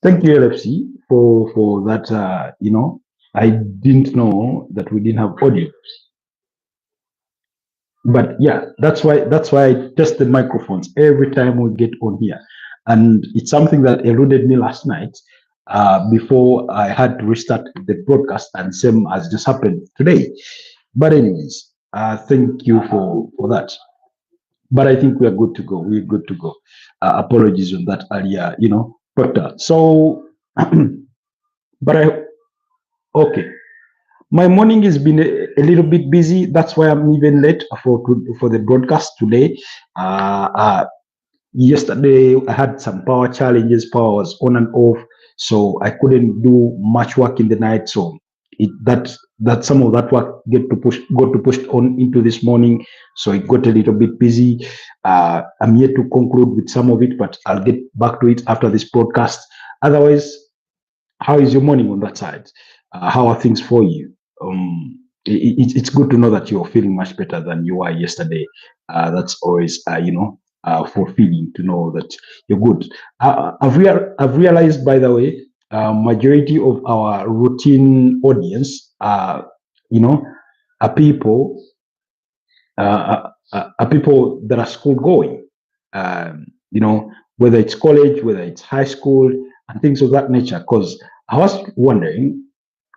Thank you, LFC, for that. I didn't know that we didn't have audio, but yeah, that's why I test the microphones every time we get on here, and it's something that eluded me last night. Before I had to restart the broadcast, and same as just happened today. But anyways, thank you for that. But I think we are good to go. We're good to go. Apologies on that earlier, factor. So, but okay. My morning has been a little bit busy. That's why I'm even late for the broadcast today. Uh, uh, Yesterday I had some power challenges. Power was on and off, so I couldn't do much work in the night. So that some of that work got to pushed on into this morning. So it got a little bit busy. I'm yet to conclude with some of it, but I'll get back to it after this broadcast. Otherwise, how is your morning on that side? How are things for you? It's good to know that you're feeling much better than you were yesterday. That's always, fulfilling to know that you're good. I've realized, by the way, majority of our routine audience are people are people that are school going. Whether it's college, whether it's high school, and things of that nature. Because I was wondering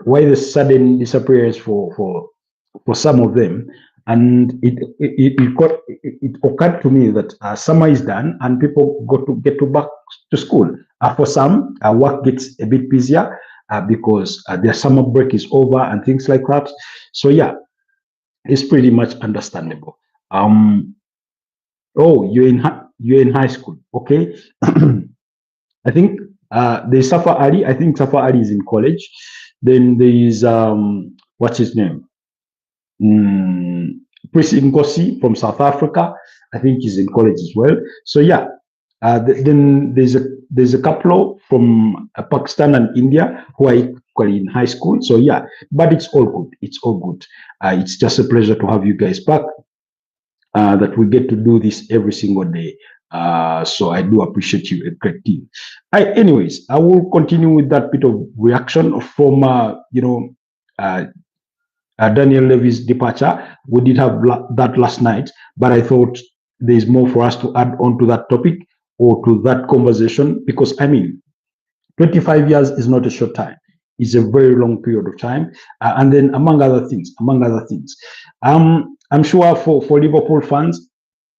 why the sudden disappearance for some of them, and it occurred to me that summer is done and people got to get to back to school. For some, work gets a bit busier because their summer break is over and things like that. So yeah, it's pretty much understandable. Oh, you're in high school, okay? I think there's Safa Ali. I think Safa Ali is in college. Then there is what's his name? Prissy Nkosi from South Africa. I think he's in college as well. So yeah. Then there's a couple from Pakistan and India who are equally in high school. So yeah, but it's all good. It's all good. It's just a pleasure to have you guys back. That we get to do this every single day. So I do appreciate you a great deal. Anyways, I will continue with that bit of reaction from Daniel Levy's departure. We did have that last night, but I thought there's more for us to add on to that topic or to that conversation, because I mean, 25 years is not a short time. It's a very long period of time. And then among other things, I'm sure for Liverpool fans,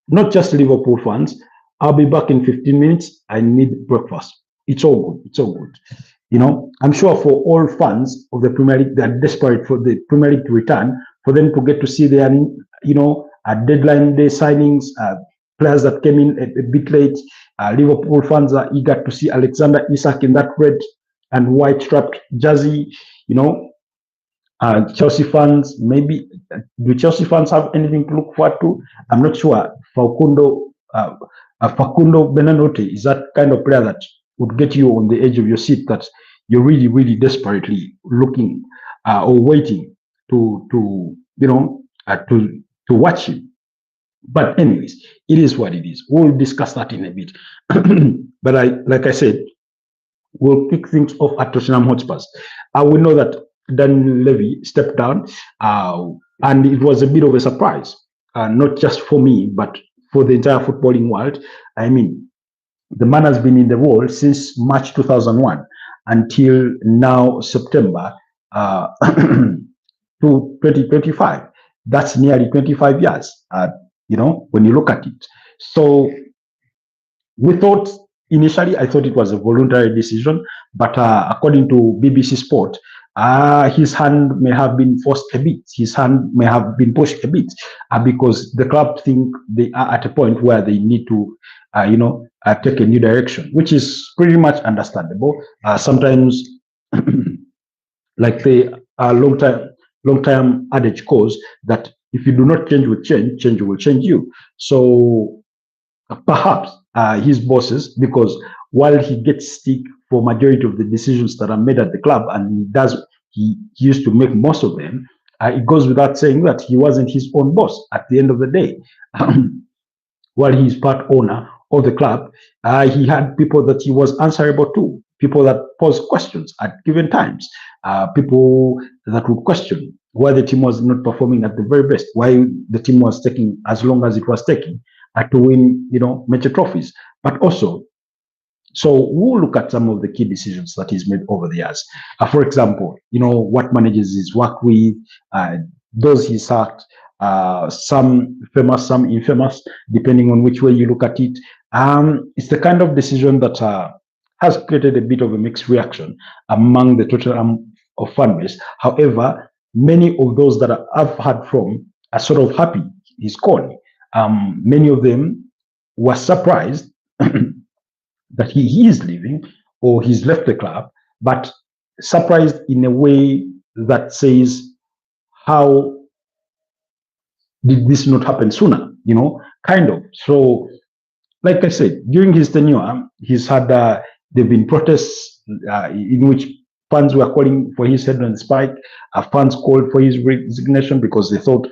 not just Liverpool fans, I'll be back in 15 minutes. I need breakfast. It's all good. It's all good. I'm sure for all fans of the Premier League, they're desperate for the Premier League to return, for them to get to see their, deadline day signings, players that came in a bit late. Liverpool fans are eager to see Alexander Isak in that red and white strapped jersey. Chelsea fans, maybe do Chelsea fans have anything to look forward to? I'm not sure. Facundo Benanote is that kind of player that would get you on the edge of your seat, that you're really, really desperately looking or waiting to watch him. But anyways, it is what it is. We'll discuss that in a bit. But like I said, we'll kick things off at Tottenham Hotspurs. We know that Daniel Levy stepped down, and it was a bit of a surprise, not just for me, but for the entire footballing world. I mean, the man has been in the role since March 2001 until now, September to 2025. That's nearly 25 years, when you look at it. So initially, I thought it was a voluntary decision, but according to BBC Sport, his hand may have been forced a bit. His hand may have been pushed a bit because the club think they are at a point where they need to, take a new direction, which is pretty much understandable. Sometimes, like the long-term adage goes, that if you do not change with change, change will change you. So perhaps his bosses, because while he gets stick for majority of the decisions that are made at the club, and he used to make most of them, it goes without saying that he wasn't his own boss at the end of the day. While he is part owner of the club, he had people that he was answerable to. people that pose questions at given times, people that would question why the team was not performing at the very best, why the team was taking as long as it was taking to win, major trophies. But also, so we'll look at some of the key decisions that he's made over the years. For example, what managers he's worked with, those he sacked, some famous, some infamous, depending on which way you look at it. It's the kind of decision that has created a bit of a mixed reaction among the Tottenham of fan base. However, many of those that I've heard from are sort of happy he's gone. Many of them were surprised that he is leaving or he's left the club, but surprised in a way that says, how did this not happen sooner? Kind of. So, like I said, during his tenure, he's had there've been protests in which fans were calling for his head on the spike. Fans called for his resignation because they thought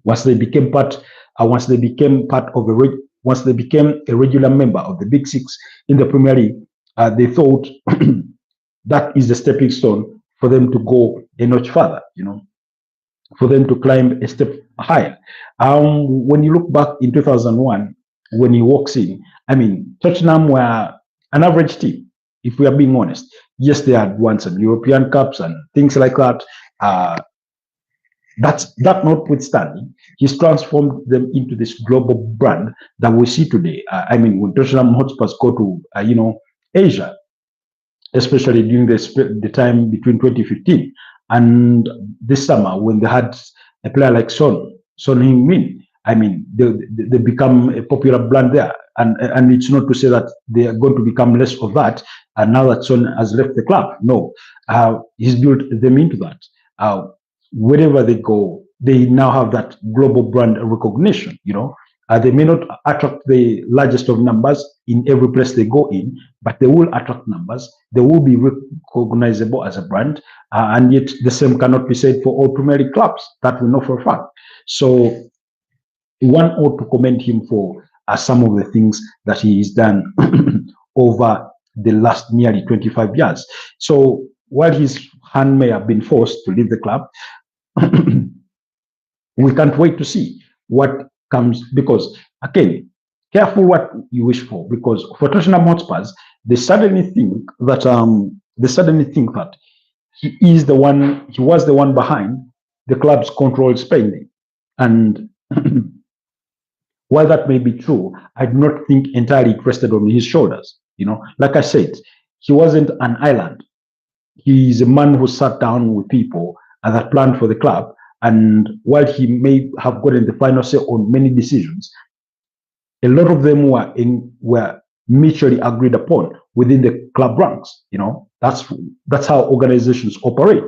once they became part of once they became a regular member of the Big Six in the Premier League, they thought that is the stepping stone for them to go a notch further, for them to climb a step higher. When you look back in 2001, when he walks in, I mean, Tottenham were an average team, if we are being honest. Yes, they had won some European Cups and things like that. That notwithstanding, he's transformed them into this global brand that we see today. I mean, when Tottenham Hotspurs go to, Asia, especially during the time between 2015 and this summer, when they had a player like Son Heung-min, I mean, they become a popular brand there. And it's not to say that they are going to become less of that. And now that Son has left the club, no, he's built them into that. Wherever they go, they now have that global brand recognition. They may not attract the largest of numbers in every place they go in, but they will attract numbers. They will be recognizable as a brand, and yet the same cannot be said for all Premier League clubs. That we know for a fact. So one ought to commend him for some of the things that he has done over the last nearly 25 years. So while his hand may have been forced to leave the club, we can't wait to see what comes, because again, careful what you wish for, because for Tottenham Hotspurs, they suddenly think that he was the one behind the club's controlled spending. And while that may be true, I do not think entirely it rested on his shoulders. Like I said, he wasn't an island. He's a man who sat down with people that planned for the club. And while he may have gotten the final say on many decisions, a lot of them were mutually agreed upon within the club ranks. That's how organizations operate.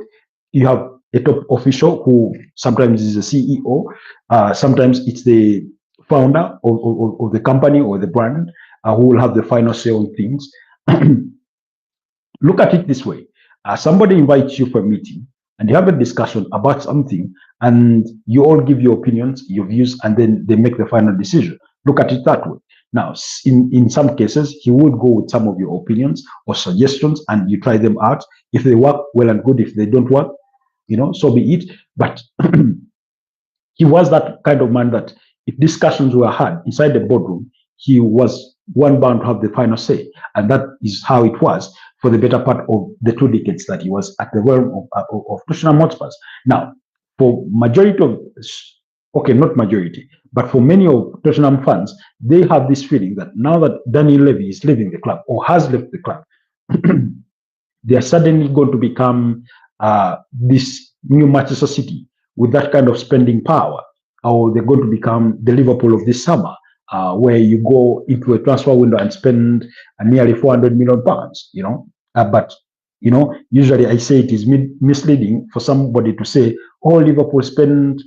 You have a top official who sometimes is a CEO, sometimes it's the founder of the company or the brand who will have the final say on things. Look at it this way. Somebody invites you for a meeting and you have a discussion about something, and you all give your opinions, your views, and then they make the final decision. Look at it that way. Now, in some cases, he would go with some of your opinions or suggestions, and you try them out. If they work, well and good. If they don't work, so be it. But he was that kind of man that if discussions were had inside the boardroom, he was one bound to have the final say. And that is how it was for the better part of the 2 decades that he was at the realm of Tottenham Hotspurs. Now, for majority of, not majority, but for many of Tottenham fans, they have this feeling that now that Daniel Levy is leaving the club or has left the club, they are suddenly going to become this new Manchester City with that kind of spending power, or they're going to become the Liverpool of this summer, where you go into a transfer window and spend nearly 400 million pounds, but usually I say it is misleading for somebody to say, oh, Liverpool spend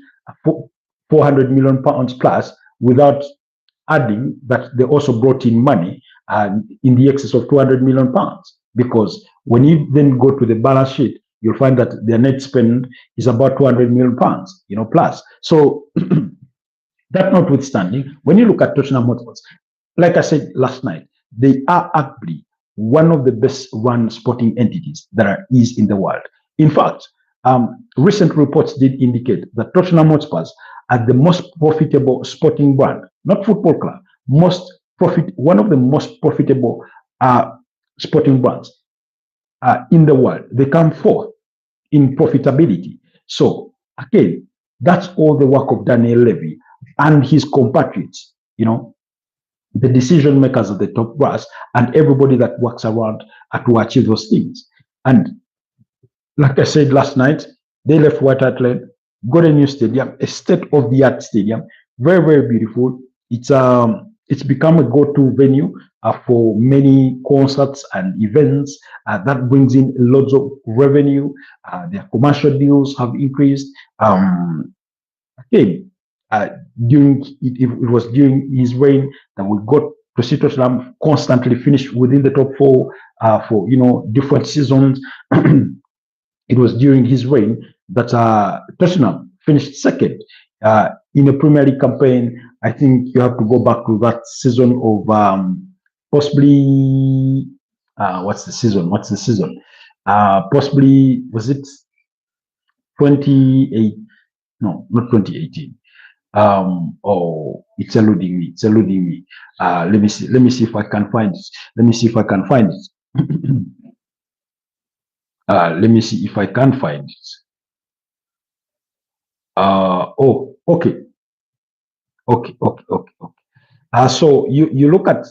400 million pounds plus, without adding that they also brought in money in the excess of 200 million pounds. Because when you then go to the balance sheet, you'll find that their net spend is about 200 million pounds, plus. So that notwithstanding, when you look at Tottenham Hotspurs, like I said last night, they are arguably one of the best run sporting entities is in the world. In fact, recent reports did indicate that Tottenham Hotspurs are the most profitable sporting brand, not football club, one of the most profitable sporting brands in the world. They come fourth in profitability. So again, that's all the work of Daniel Levy and his compatriots, the decision makers of the top brass and everybody that works around to achieve those things. And like I said last night, they left White Hart Lane, got a new stadium, a state-of-the-art stadium, very, very beautiful. It's become a go-to venue for many concerts and events. That brings in lots of revenue. Their commercial deals have increased. Again, it was during his reign that we got to see Tottenham constantly finish within the top four for different seasons. It was during his reign that Tottenham finished second in a Premier League campaign. I think you have to go back to that season of possibly what's the season? Possibly was it 28? No, not 2018. Oh, it's eluding me. Let me see if I can find it. Let me see if I can find it. Let me see if I can find it. Oh, okay. So you look at,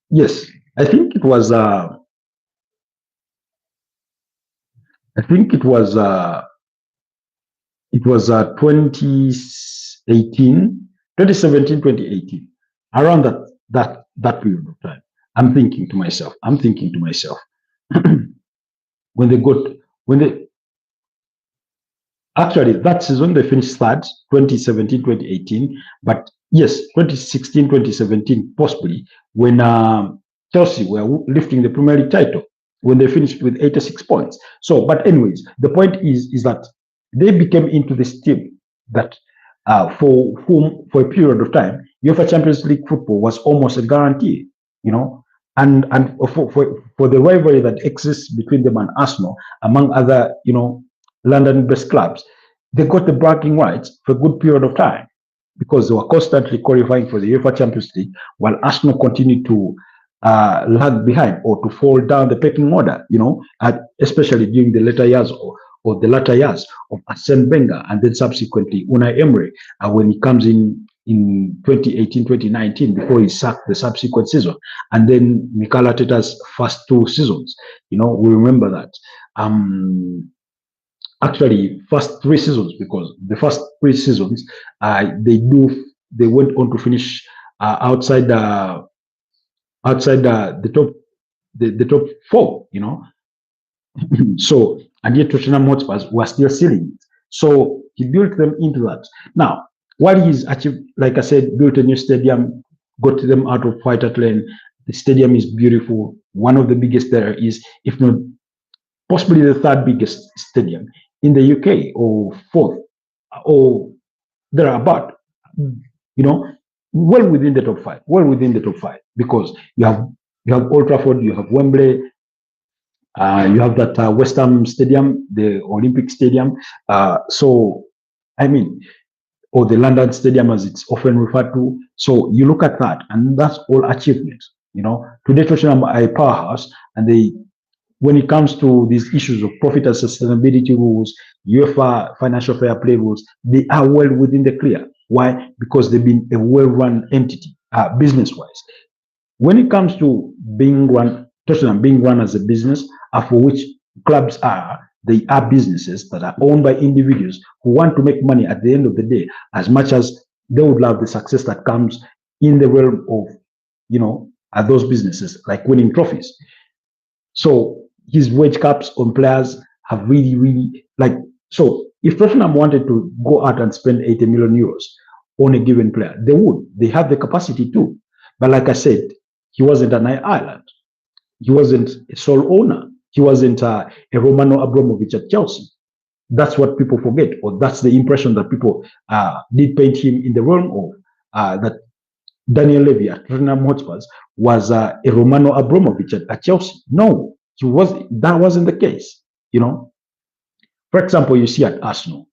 yes, I think it was 2017, 2018, around that period of time. I'm thinking to myself, actually that season they finished third, 2017, 2018, but yes, 2016, 2017, possibly, when Chelsea were lifting the Premier League title, when they finished with 86 points. So, but anyways, the point is that they became into this team that for a period of time, UEFA Champions League football was almost a guarantee, and for the rivalry that exists between them and Arsenal, among other, London-based clubs, they got the bragging rights for a good period of time because they were constantly qualifying for the UEFA Champions League, while Arsenal continued to lag behind or to fall down the pecking order, especially during the later years or the latter years of Arsene Wenger and then subsequently Unai Emery when he comes in 2018, 2019 before he sacked the subsequent season, and then Mikel Arteta's first two seasons. We remember that. Actually, first three seasons, because the first three seasons they went on to finish outside the top four, So, and yet Tottenham Hotspurs were still sealing it. So he built them into that. Now, what he's achieved, like I said, built a new stadium, got them out of White Hart Lane. The stadium is beautiful, one of the biggest there is, if not possibly the third biggest stadium in the UK, or fourth, or thereabout. Well within the top five, because you have Old Trafford, you have Wembley, you have that West Ham Stadium, the Olympic Stadium. So, I mean, or the London Stadium as it's often referred to. So you look at that, and that's all achievement. Today Tottenham are a powerhouse, and when it comes to these issues of profit and sustainability rules, UEFA financial fair play rules, they are well within the clear. Why? Because they've been a well-run entity, business-wise. When it comes to Tottenham being run as a business, for which clubs they are businesses that are owned by individuals who want to make money at the end of the day, as much as they would love the success that comes in the realm of, those businesses, like winning trophies. So his wage caps on players have really, so if Tottenham wanted to go out and spend 80 million euros on a given player, they would. They have the capacity to. But like I said, he wasn't an island. He wasn't a sole owner. He wasn't a Romano Abramovich at Chelsea. That's what people forget, or that's the impression that people did paint him in the realm of, that Daniel Levy at Tottenham Hotspurs was a Romano Abramovich at Chelsea. No, that wasn't the case. For example, you see at Arsenal,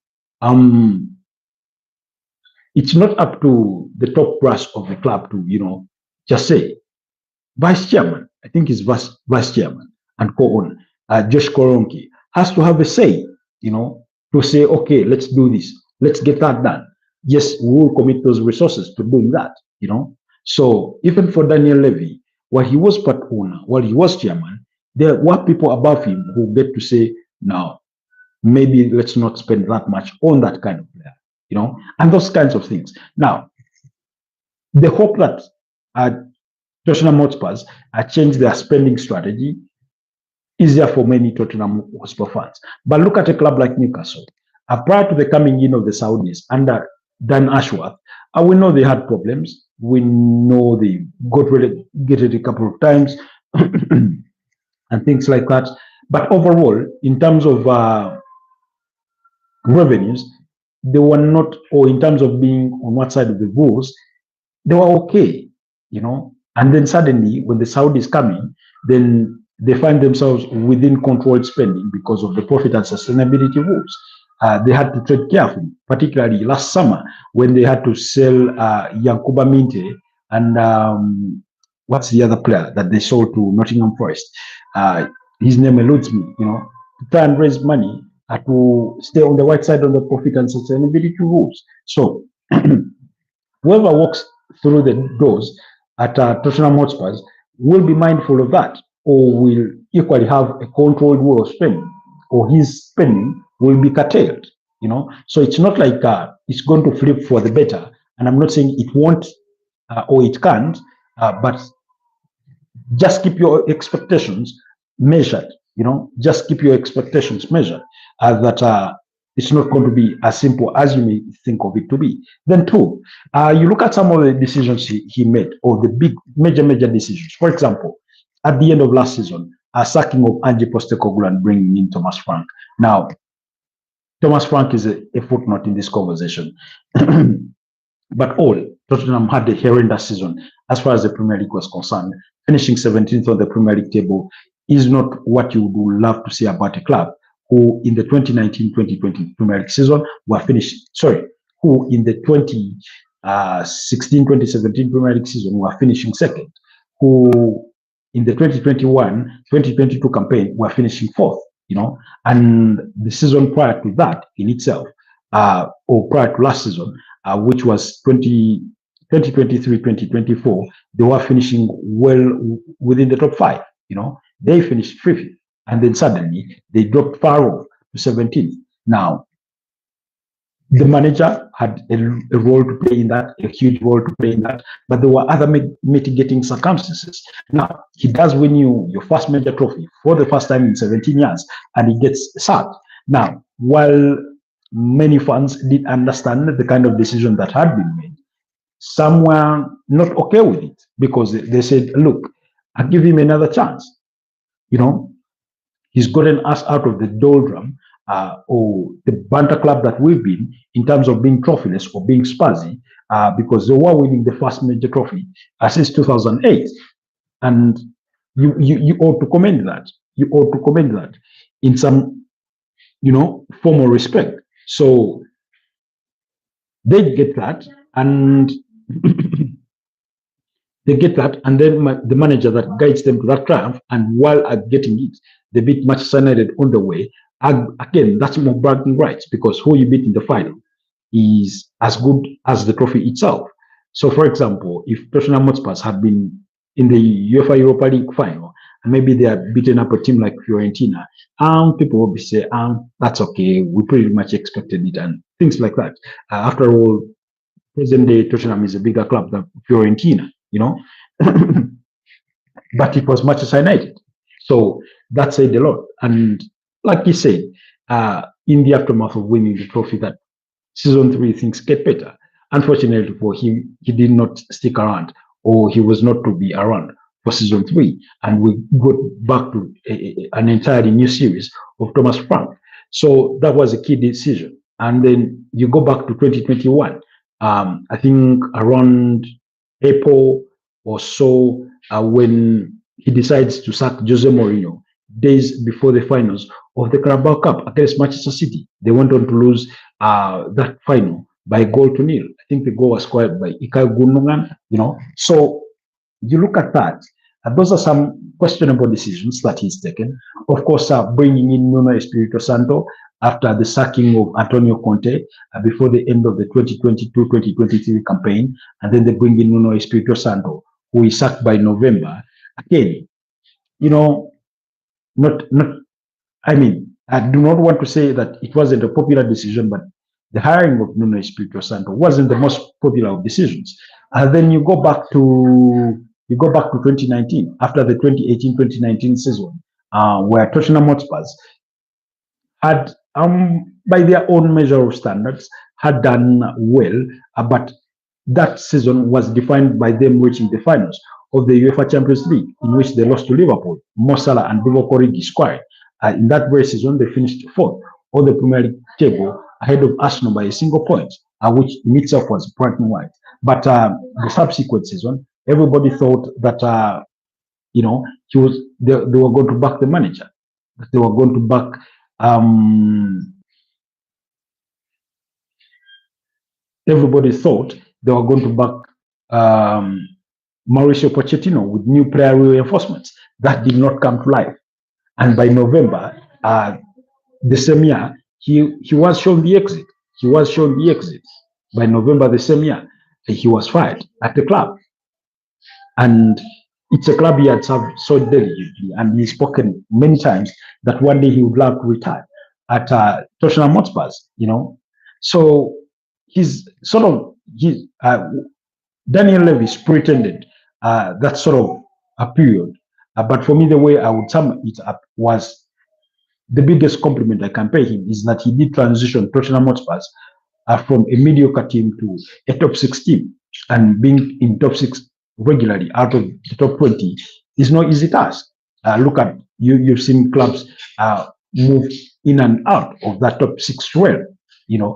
it's not up to the top brass of the club to, just say, vice chairman, I think he's vice chairman and co-owner, Josh Koronki, has to have a say, to say, okay, let's do this, let's get that done. Yes, we will commit those resources to doing that, So even for Daniel Levy, while he was part owner, while he was chairman, there were people above him who get to say, now, maybe let's not spend that much on that kind of player, and those kinds of things. Now, the hope that Tottenham Hotspurs changed their spending strategy easier for many Tottenham Hotspur fans. But look at a club like Newcastle. Prior to the coming in of the Saudis under Dan Ashworth, we know they had problems. We know they got relegated a couple of times and things like that. But overall, in terms of revenues, they were not, or in terms of being on one side of the rules, they were okay, And then suddenly, when the Saudis come in, then they find themselves within controlled spending because of the profit and sustainability rules. They had to tread carefully, particularly last summer when they had to sell Yankuba Minte and what's the other player that they sold to Nottingham Forest? His name eludes me, to try and raise money to stay on the right side of the profit and sustainability rules. So whoever walks through the doors at Tottenham Hotspurs will be mindful of that, or will equally have a controlled way of spending, or his spending will be curtailed. So it's not like it's going to flip for the better. And I'm not saying it won't or it can't, but just keep your expectations measured. Just keep your expectations measured. That it's not going to be as simple as you may think of it to be. Then two, you look at some of the decisions he made, or the big major decisions. For example, at the end of last season, sacking of Ange Postecoglou and bringing in Thomas Frank. Now, Thomas Frank is a footnote in this conversation. But Tottenham had a horrendous season as far as the Premier League was concerned. Finishing 17th on the Premier League table is not what you would love to see about a club who in the 2019-2020 Premier League season who in the 2016-2017 Premier League season were finishing second, who in the 2021-2022 campaign were finishing fourth, and the season prior to that in itself, or prior to last season, which was 2023-2024, they were finishing well within the top five, they finished fifth. And then suddenly they dropped far off to 17th. Now, the manager had a role to play in that, a huge role to play in that, but there were other mitigating circumstances. Now, he does win you your first major trophy for the first time in 17 years, and he gets sacked. Now, while many fans did understand the kind of decision that had been made, some were not okay with it because they said, look, I'll give him another chance. He's gotten us out of the doldrum or the banter club that we've been in terms of being trophyless or being Spazzy, because they were winning the first major trophy since 2008. And you ought to commend that. You ought to commend that in some, formal respect. So they get that, and they get that, and then the manager that guides them to that triumph, and while getting it, they beat Manchester United on the way. Again, that's more bragging rights, because who you beat in the final is as good as the trophy itself. So, for example, if Tottenham Hotspur had been in the UEFA Europa League final, and maybe they are beaten up a team like Fiorentina, people will be saying, that's okay, we pretty much expected it, and things like that. After all, present day Tottenham is a bigger club than Fiorentina, but it was Manchester United. So that said a lot. And like he said, in the aftermath of winning the trophy, that season 3 things get better. Unfortunately for him, he did not stick around, or he was not to be around for season 3. And we got back to an entirely new series of Thomas Frank. So that was a key decision. And then you go back to 2021. I think around April or so, when he decides to sack Jose Mourinho days before the finals of the Carabao Cup against Manchester City. They went on to lose that final by a goal to nil. I think the goal was scored by Ilkay Gundogan, So you look at that, those are some questionable decisions that he's taken. Of course, bringing in Nuno Espirito Santo after the sacking of Antonio Conte before the end of the 2022-2023 campaign, and then they bring in Nuno Espirito Santo, who is sacked by November. Again, not. I mean, I do not want to say that it wasn't a popular decision, but the hiring of Nuno Espirito Santo wasn't the most popular of decisions. And then you go back to 2019, after the 2018-2019 season, where Tottenham Hotspurs had, by their own measure of standards, had done well, but that season was defined by them reaching the finals of the UEFA Champions League, in which they lost to Liverpool. Mo Salah and Divock Origi scored. In that very season, they finished fourth on the Premier League table, ahead of Arsenal by a single point, which in itself was bragging right. But the subsequent season, everybody thought that they were going to back the manager, that they were going to back everybody thought they were going to back Mauricio Pochettino with new player reinforcements. That did not come to life. And by November, the same year, he was shown the exit. He was shown the exit. By November the same year, he was fired at the club. And it's a club he had served so diligently, and he's spoken many times that one day he would love to retire at Tottenham Hotspurs, So he's sort of, Daniel Levy pretended that sort of a period. But for me, the way I would sum it up was the biggest compliment I can pay him is that he did transition Tottenham Hotspurs from a mediocre team to a top 6 team. And being in top 6 regularly out of the top 20 is no easy task. Look at, you've seen clubs move in and out of that top 6 well.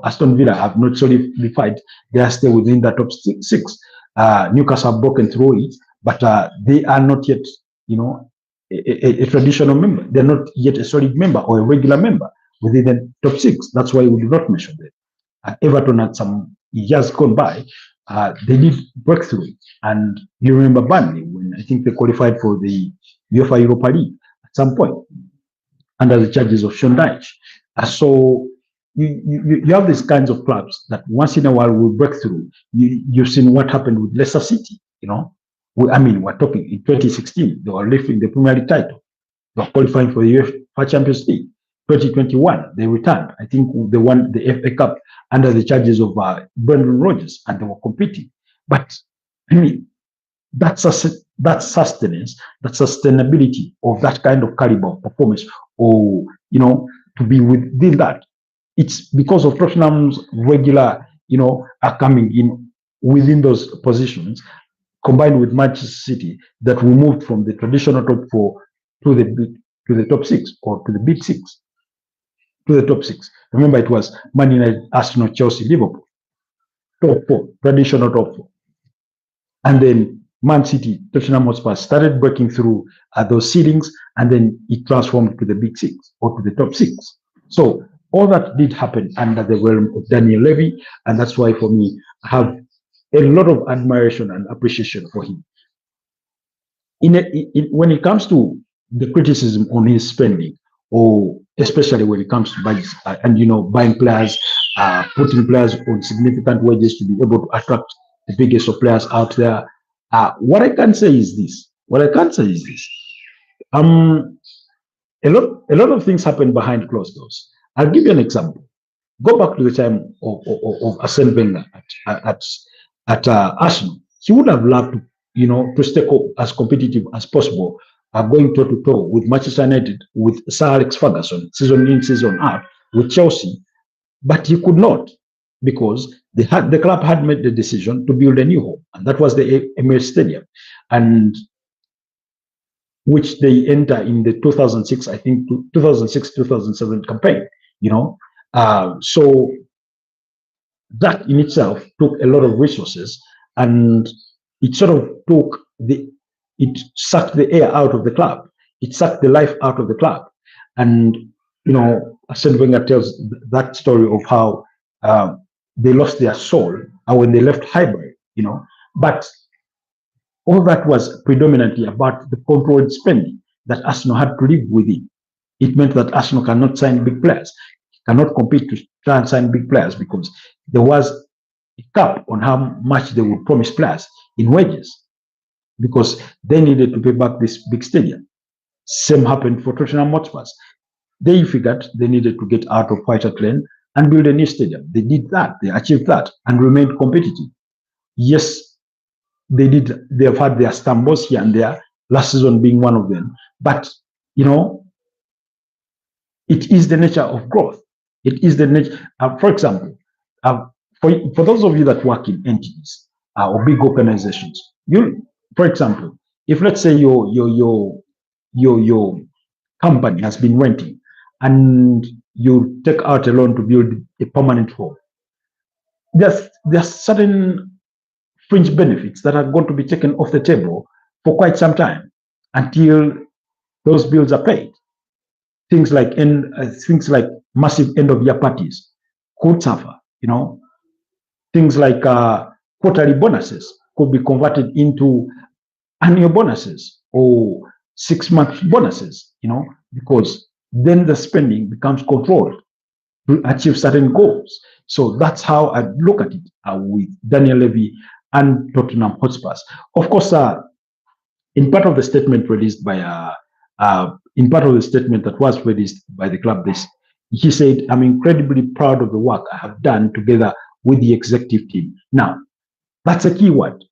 Aston Villa have not solidified. They are still within the top 6. Newcastle have broken through it, but they are not yet, a traditional member. They're not yet a solid member or a regular member within the top 6. That's why we do not mention them. Everton had some years gone by. They did break through it. And you remember Burnley, when I think they qualified for the UEFA Europa League at some point under the charges of Sean Dyche. So you have these kinds of clubs that once in a while will break through. You've seen what happened with Leicester City, we're talking in 2016, they were lifting the Premier League title. They were qualifying for the UEFA Champions League. 2021, they returned. I think they won the FA Cup under the charges of Brendan Rodgers, and they were competing. But that sustenance, that sustainability of that kind of caliber of performance, or to be within that, it's because of Tottenham's regular, coming in within those positions, combined with Manchester City, that we moved from the traditional top 4 to the top 6, or to the big 6. To the top 6. Remember, it was Man United, Arsenal, Chelsea, Liverpool. Top 4, traditional top 4. And then Man City, Tottenham Hotspur started breaking through those ceilings, and then it transformed to the big 6 or to the top 6. So all that did happen under the realm of Daniel Levy, and that's why for me, I have a lot of admiration and appreciation for him. When it comes to the criticism on his spending, or especially when it comes to budgets and buying players, putting players on significant wages to be able to attract the biggest of players out there. What I can say is this. A lot of things happen behind closed doors. I'll give you an example. Go back to the time of Arsene Wenger at Arsenal. He would have loved to stay as competitive as possible, going toe to toe with Manchester United, with Sir Alex Ferguson, season in, season out, with Chelsea, but he could not, because the club had made the decision to build a new home, and that was the Emirates Stadium, and which they enter in the 2006, I think 2006-2007 campaign. So that in itself took a lot of resources, and it sort of it sucked the air out of the club. It sucked the life out of the club. And, Arsene Wenger tells that story of how they lost their soul when they left Highbury, But all that was predominantly about the controlled spending that Arsenal had to live within. It meant that Arsenal cannot sign big players, cannot compete to try and sign big players because there was a cap on how much they would promise players in wages because they needed to pay back this big stadium. Same happened for Tottenham Hotspurs. They figured they needed to get out of White Hart Lane and build a new stadium. They did that. They achieved that and remained competitive. Yes, they did. They have had their stumbles here and there, last season being one of them. But, it is the nature of growth. It is the nature. For example, for those of you that work in entities or big organizations, for example, if let's say your company has been renting and you take out a loan to build a permanent home, there's certain fringe benefits that are going to be taken off the table for quite some time until those bills are paid. Things like massive end of year parties could suffer. Things like quarterly bonuses could be converted into annual bonuses or 6-month bonuses. Because then the spending becomes controlled to achieve certain goals. So that's how I look at it with Daniel Levy and Tottenham Hotspurs. Of course, in part of the statement released by in part of the statement that was released by the club, he said, "I'm incredibly proud of the work I have done together with the executive team." Now, that's a key word.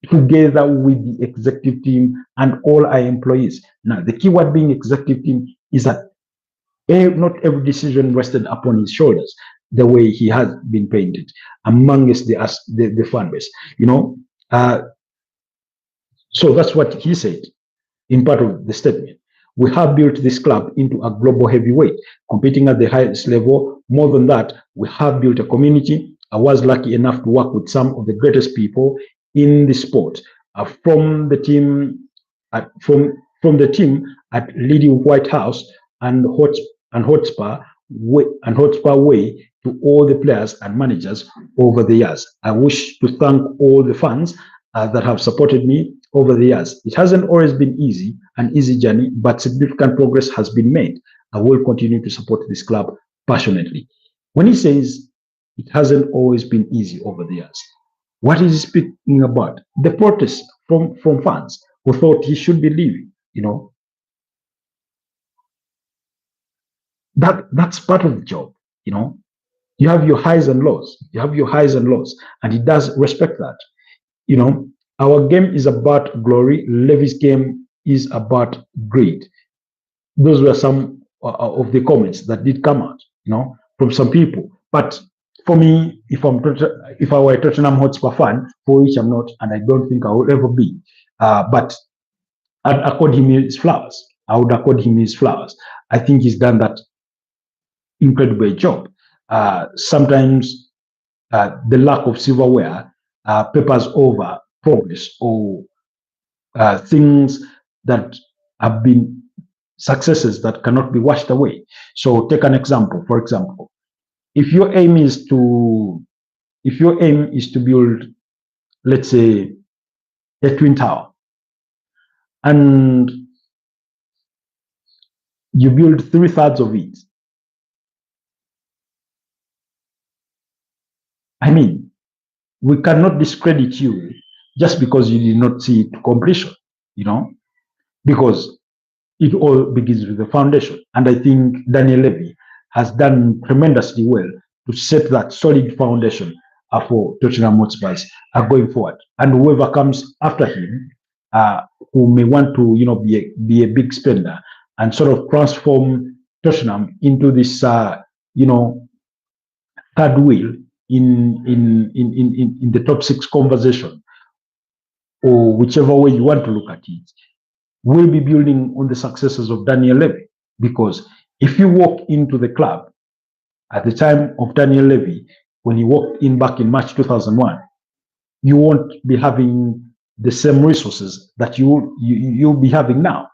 Together with the executive team and all our employees. Now, the key word being executive team is that not every decision rested upon his shoulders the way he has been painted amongst the fan base. So that's what he said in part of the statement. "We have built this club into a global heavyweight, competing at the highest level. More than that, we have built a community. I was lucky enough to work with some of the greatest people in the sport, from the team at Lady White House and Hotspur Way to all the players and managers over the years. I wish to thank all the fans that have supported me over the years. It hasn't always been an easy journey, but significant progress has been made. I will continue to support this club passionately." When he says it hasn't always been easy over the years, what is he speaking about? The protests from fans who thought he should be leaving, That's part of the job, You have your highs and lows. And he does respect that. Our game is about glory. Levy's game is about greed. Those were some of the comments that did come out, from some people. But for me, if I were a Tottenham Hotspur fan, for which I'm not, and I don't think I will ever be, but I'd accord him his flowers. I think he's done that incredible job. Sometimes the lack of silverware papers over progress or things that have been successes that cannot be washed away. So take an example. For example, if your aim is to build, let's say, a twin tower, and you build 3/3 of it, I mean, we cannot discredit you just because you did not see it to completion, because it all begins with the foundation. And I think Daniel Levy has done tremendously well to set that solid foundation for Tottenham Hotspurs going forward. And whoever comes after him, who may want to, be a big spender and sort of transform Tottenham into this, third wheel in the top 6 conversation, or whichever way you want to look at it, will be building on the successes of Daniel Levy. Because if you walk into the club at the time of Daniel Levy, when he walked in back in March 2001, you won't be having the same resources that you'll be having now.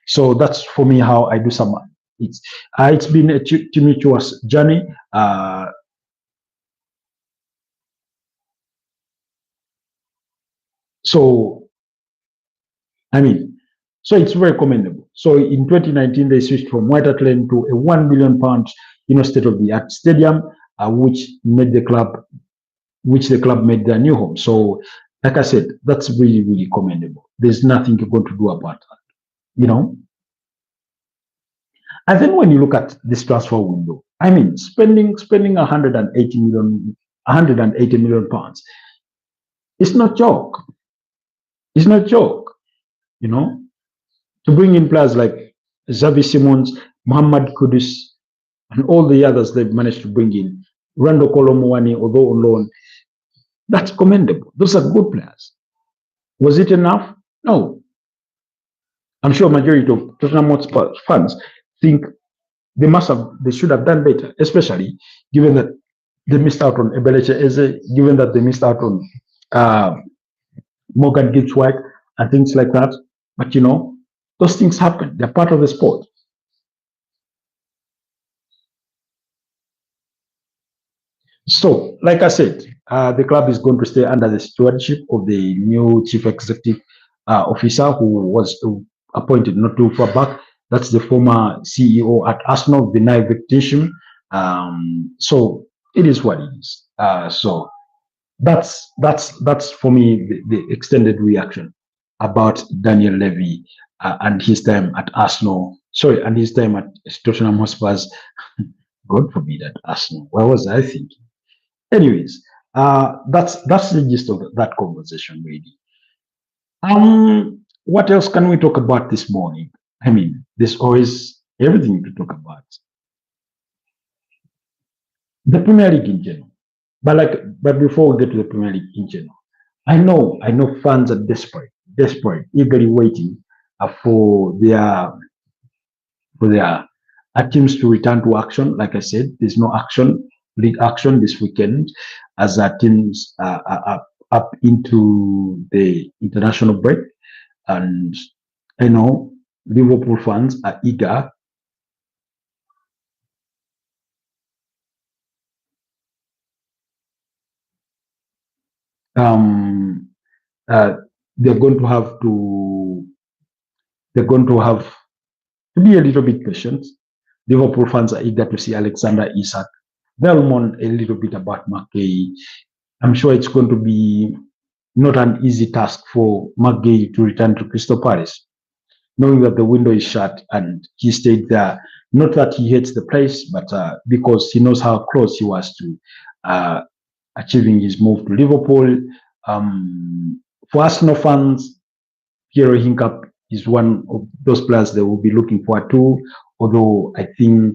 So that's for me how I do some. It's been a tumultuous journey. So I mean, so it's very commendable. So in 2019, they switched from White Hart Lane to a £1 billion, state-of-the-art stadium, which the club made their new home. So, like I said, that's really, really commendable. There's nothing you're going to do about that, you know. And then when you look at this transfer window, I mean, spending 180 million pounds, it's not joke. It's not joke, you know, to bring in players like Xavi Simons, Muhammad Kudus, and all the others they've managed to bring in. Rando Kolomuani, although on loan, that's commendable. Those are good players. Was it enough? No. I'm sure majority of Tottenham Hotspur fans think they should have done better, especially given that they missed out on Ebeleche Eze, given that they missed out on uh, Morgan Gibbs White and things like that. But those things happen. They're part of the sport. So, like I said, the club is going to stay under the stewardship of the new chief executive officer who was appointed not too far back. That's the former CEO at Arsenal, Vinay Vegetation. So it is what it is. So that's for me the extended reaction about Daniel Levy and his time at Arsenal. Sorry, and his time at Tottenham Hotspurs. God forbid at Arsenal. Where was I thinking? Anyways, that's the gist of that conversation, really. What else can we talk about this morning? I mean, there's always everything to talk about. The Premier League in general. But before we get to the Premier League in general, I know fans are desperate, eagerly waiting for their teams to return to action. Like I said, there's no league action this weekend as our teams are up into the international break. And I know Liverpool fans are eager. Um, uh, they're going to have to they're going to have to be a little bit patient. Liverpool fans are eager to see Alexander Isak. They'll mourn a little bit about McGay. I'm sure it's going to be not an easy task for McGay to return to Crystal Palace, knowing that the window is shut and he stayed there. Not that he hates the place, but because he knows how close he was to uh, achieving his move to Liverpool. For Arsenal fans, Piero Hincap is one of those players they will be looking forward to, although I do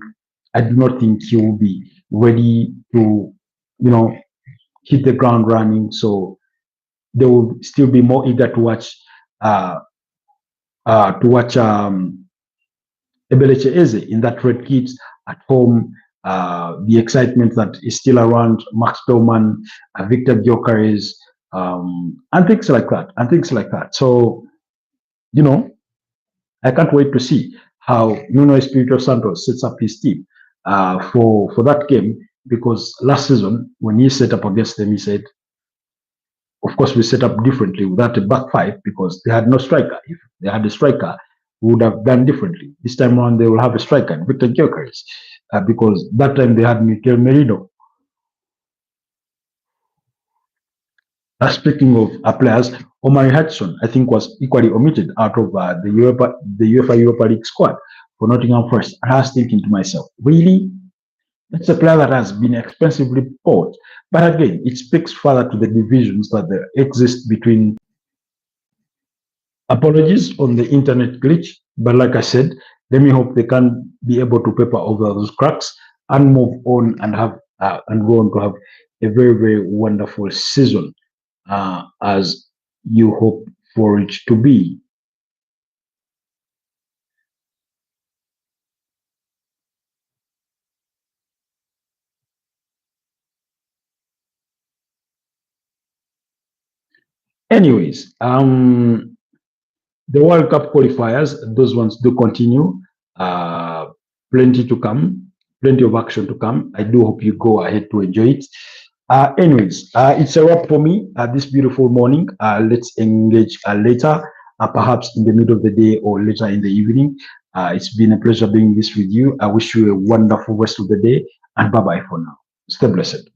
not think he will be ready to, hit the ground running. So they will still be more eager to watch uh, Ebeleche Eze in that red kit at home. The excitement that is still around Max Bellman, Victor Gyökeres, and things like that. So, I can't wait to see how Nuno Espirito Santos sets up his team for that game, because last season when he set up against them, he said, of course, we set up differently without a back five because they had no striker. If they had a striker, we would have done differently. This time around, they will have a striker, Victor Gyökeres, because that time they had Mikel Merino. Speaking of players, Omar Hudson, I think, was equally omitted out of the UEFA Europa League squad for Nottingham Forest. And I was thinking to myself, really? That's a player that has been expensively bought. But again, it speaks further to the divisions that there exist between. Apologies on the internet glitch, but like I said, let me hope they can be able to paper over those cracks and move on and have and go on to have a very, very wonderful season as you hope for it to be. Anyways, the World Cup qualifiers, those ones do continue. Uh, Plenty to come, plenty of action to come. I do hope you go ahead to enjoy it. Anyways, it's a wrap for me this beautiful morning. Let's engage later, perhaps in the middle of the day or later in the evening. It's been a pleasure being this with you. I wish you a wonderful rest of the day, and bye bye for now. Stay blessed.